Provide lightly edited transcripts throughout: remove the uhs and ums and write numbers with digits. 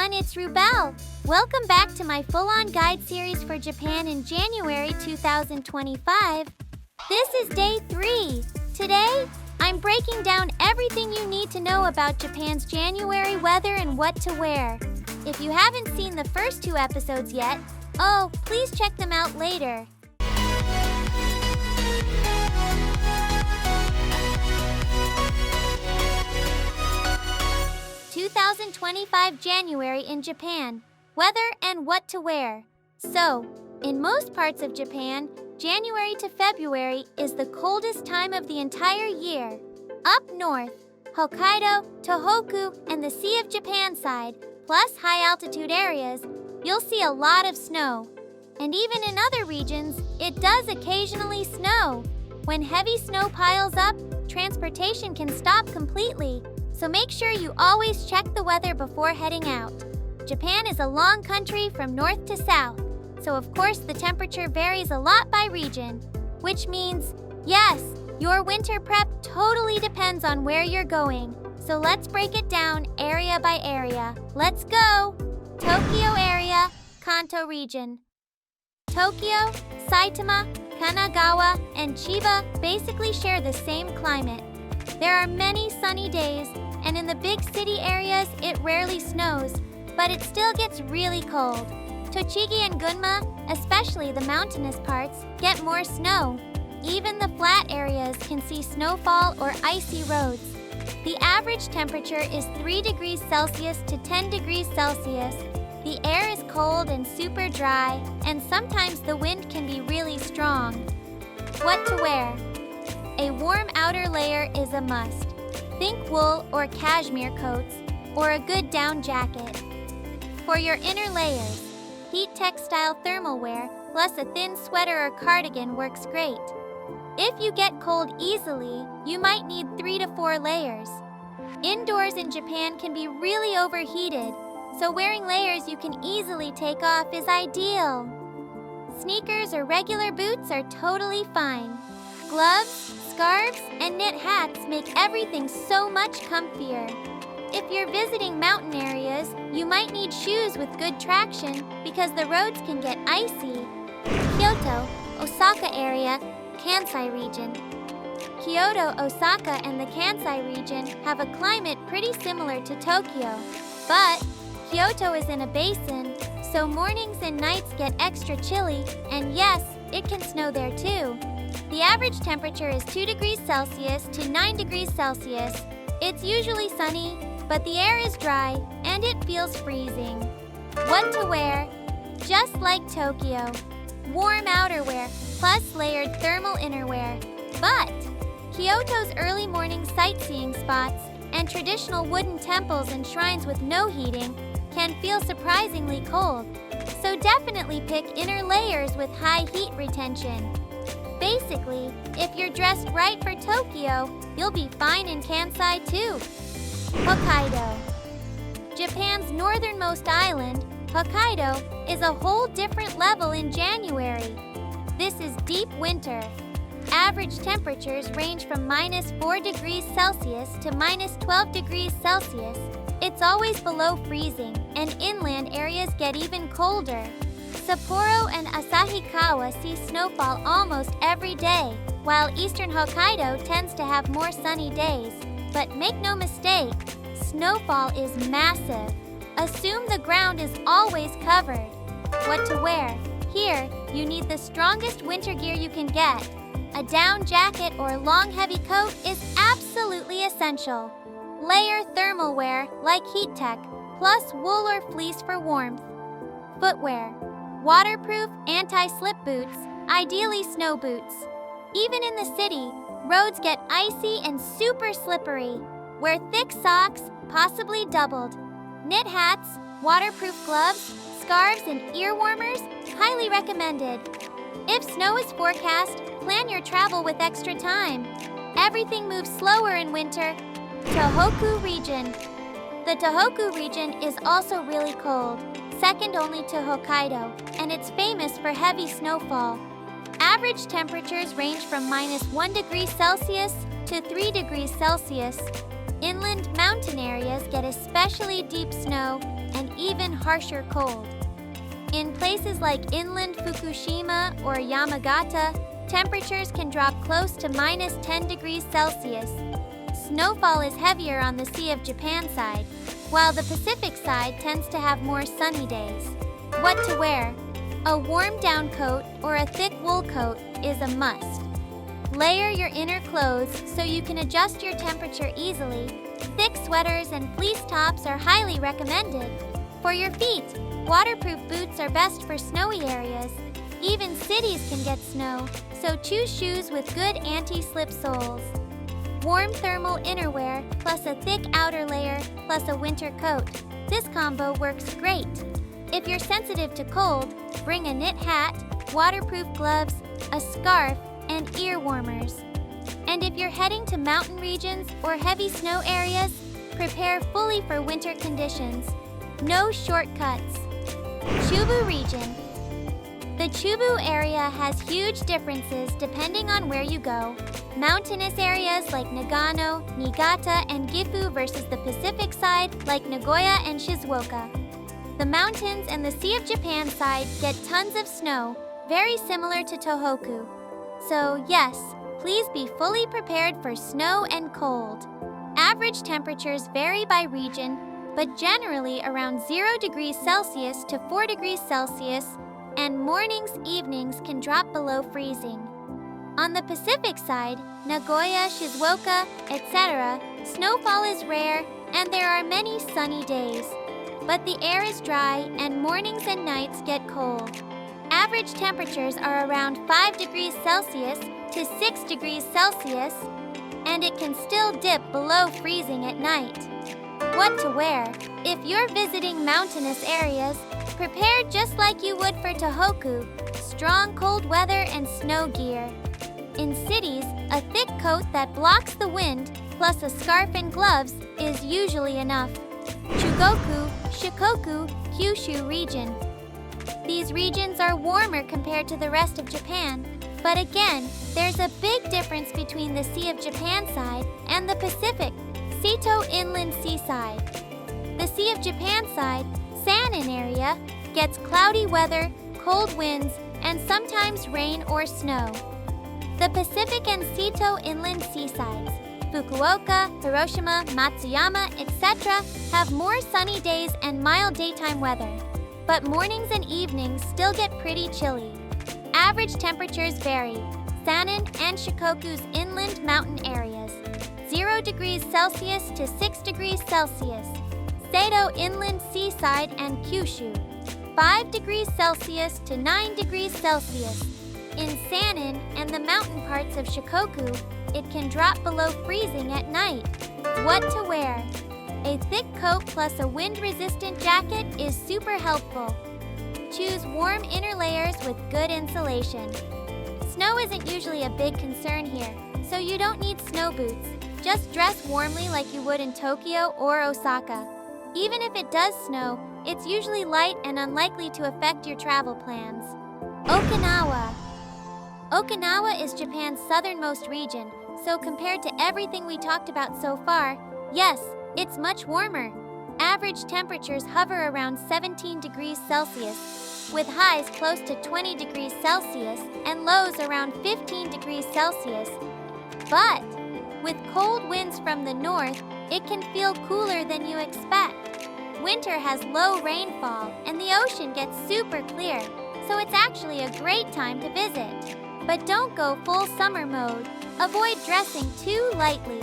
everyone, it's Rubel. Welcome back to my full-on guide series for Japan in January 2025. This is day 3. Today, I'm breaking down everything you need to know about Japan's January weather and what to wear. If you haven't seen the first 2 episodes yet, please check them out later. January in Japan. Weather and what to wear. So, in most parts of Japan, January to February is the coldest time of the entire year. Up north, Hokkaido, Tohoku, and the Sea of Japan side, plus high-altitude areas, you'll see a lot of snow. And even in other regions, it does occasionally snow. When heavy snow piles up, transportation can stop completely. So make sure you always check the weather before heading out. Japan is a long country from north to south, so of course the temperature varies a lot by region, which means, yes, your winter prep totally depends on where you're going. So let's break it down area by area. Let's go! Tokyo area, Kanto region. Tokyo, Saitama, Kanagawa, and Chiba basically share the same climate. There are many sunny days, and in the big city areas, it rarely snows, but it still gets really cold. Tochigi and Gunma, especially the mountainous parts, get more snow. Even the flat areas can see snowfall or icy roads. The average temperature is 3 degrees Celsius to 10 degrees Celsius. The air is cold and super dry, and sometimes the wind can be really strong. What to wear? A warm outer layer is a must. Think wool or cashmere coats, or a good down jacket. For your inner layers, heat textile thermal wear plus a thin sweater or cardigan works great. If you get cold easily, you might need 3 to 4 layers. Indoors in Japan can be really overheated, so wearing layers you can easily take off is ideal. Sneakers or regular boots are totally fine. Gloves, scarves, and knit hats make everything so much comfier. If you're visiting mountain areas, you might need shoes with good traction because the roads can get icy. Kyoto, Osaka area, Kansai region. Kyoto, Osaka, and the Kansai region have a climate pretty similar to Tokyo. But Kyoto is in a basin, so mornings and nights get extra chilly, and yes, it can snow there too. The average temperature is 2 degrees Celsius to 9 degrees Celsius. It's usually sunny, but the air is dry and it feels freezing. What to wear? Just like Tokyo. Warm outerwear plus layered thermal innerwear. But Kyoto's early morning sightseeing spots and traditional wooden temples and shrines with no heating can feel surprisingly cold. So definitely pick inner layers with high heat retention. Basically, if you're dressed right for Tokyo, you'll be fine in Kansai too. Hokkaido. Japan's northernmost island, Hokkaido, is a whole different level in January. This is deep winter. Average temperatures range from -4 degrees Celsius to -12 degrees Celsius. It's always below freezing, and inland areas get even colder. Sapporo and Asahikawa see snowfall almost every day, while eastern Hokkaido tends to have more sunny days. But make no mistake, snowfall is massive. Assume the ground is always covered. What to wear? Here, you need the strongest winter gear you can get. A down jacket or long heavy coat is absolutely essential. Layer thermal wear like heat tech, plus wool or fleece for warmth. Footwear. Waterproof, anti-slip boots, ideally snow boots. Even in the city, roads get icy and super slippery. Wear thick socks, possibly doubled. Knit hats, waterproof gloves, scarves, and ear warmers, highly recommended. If snow is forecast, plan your travel with extra time. Everything moves slower in winter. Tohoku region. The Tohoku region is also really cold, second only to Hokkaido, and it's famous for heavy snowfall. Average temperatures range from -1 degree Celsius to 3 degrees Celsius. Inland mountain areas get especially deep snow, and even harsher cold. In places like inland Fukushima or Yamagata, temperatures can drop close to minus 10 degrees Celsius. Snowfall is heavier on the Sea of Japan side, while the Pacific side tends to have more sunny days. What to wear? A warm down coat or a thick wool coat is a must. Layer your inner clothes so you can adjust your temperature easily. Thick sweaters and fleece tops are highly recommended. For your feet, waterproof boots are best for snowy areas. Even cities can get snow, so choose shoes with good anti-slip soles. Warm thermal innerwear plus a thick outer layer plus a winter coat. This combo works great. If you're sensitive to cold, bring a knit hat, waterproof gloves, a scarf, and ear warmers. And if you're heading to mountain regions or heavy snow areas, prepare fully for winter conditions. No shortcuts. Chubu region. The Chubu area has huge differences depending on where you go. Mountainous areas like Nagano, Niigata, and Gifu versus the Pacific side like Nagoya and Shizuoka. The mountains and the Sea of Japan side get tons of snow, very similar to Tohoku. So yes, please be fully prepared for snow and cold. Average temperatures vary by region, but generally around 0 degrees Celsius to 4 degrees Celsius, and mornings, evenings can drop below freezing. On the Pacific side, Nagoya, Shizuoka, etc., snowfall is rare and there are many sunny days. But the air is dry and mornings and nights get cold. Average temperatures are around 5 degrees Celsius to 6 degrees Celsius, and it can still dip below freezing at night. What to wear? If you're visiting mountainous areas, prepare just like you would for Tohoku, strong cold weather and snow gear. In cities, a thick coat that blocks the wind plus a scarf and gloves is usually enough. Chugoku, Shikoku, Kyushu region. These regions are warmer compared to the rest of Japan, but again, there's a big difference between the Sea of Japan side and the Pacific, Seto Inland Seaside. The Sea of Japan side, Sanin area, gets cloudy weather, cold winds, and sometimes rain or snow. The Pacific and Seto Inland Seasides, Fukuoka, Hiroshima, Matsuyama, etc., have more sunny days and mild daytime weather, but mornings and evenings still get pretty chilly. Average temperatures vary. Sanin and Shikoku's inland mountain areas, 0 degrees Celsius to 6 degrees Celsius. Seto Inland Seaside and Kyushu, 5 degrees Celsius to 9 degrees Celsius. In Sanin and the mountain parts of Shikoku, it can drop below freezing at night. What to wear? A thick coat plus a wind-resistant jacket is super helpful. Choose warm inner layers with good insulation. Snow isn't usually a big concern here, so you don't need snow boots. Just dress warmly like you would in Tokyo or Osaka. Even if it does snow, it's usually light and unlikely to affect your travel plans. Okinawa. Okinawa is Japan's southernmost region, so compared to everything we talked about so far, yes, it's much warmer. Average temperatures hover around 17 degrees Celsius, with highs close to 20 degrees Celsius and lows around 15 degrees Celsius. But with cold winds from the north, it can feel cooler than you expect. Winter has low rainfall and the ocean gets super clear, so it's actually a great time to visit. But don't go full summer mode. Avoid dressing too lightly.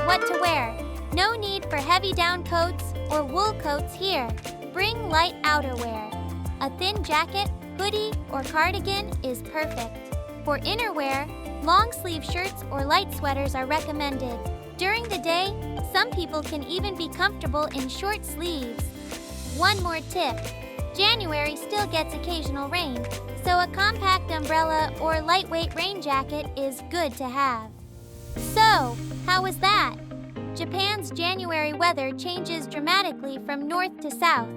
What to wear? No need for heavy down coats or wool coats here. Bring light outerwear. A thin jacket, hoodie, or cardigan is perfect. For innerwear, long sleeve shirts or light sweaters are recommended. During the day, some people can even be comfortable in short sleeves. One more tip. January still gets occasional rain, so a compact umbrella or lightweight rain jacket is good to have. So, how was that? Japan's January weather changes dramatically from north to south.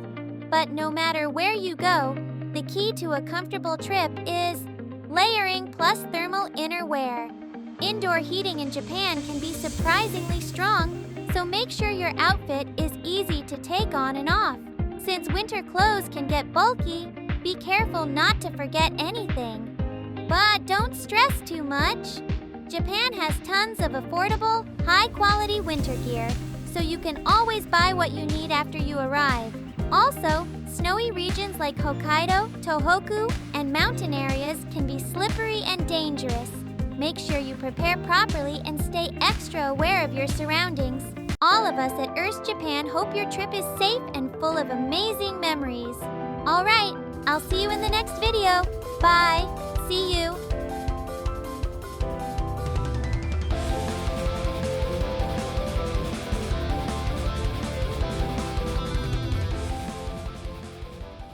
But no matter where you go, the key to a comfortable trip is layering plus thermal innerwear. Indoor heating in Japan can be surprisingly strong, so make sure your outfit is easy to take on and off. Since winter clothes can get bulky, be careful not to forget anything. But don't stress too much. Japan has tons of affordable, high-quality winter gear, so you can always buy what you need after you arrive. Also, snowy regions like Hokkaido, Tohoku, and mountain areas can be slippery and dangerous. Make sure you prepare properly and stay extra aware of your surroundings. All of us at Earth Japan hope your trip is safe and full of amazing memories. All right, I'll see you in the next video. Bye!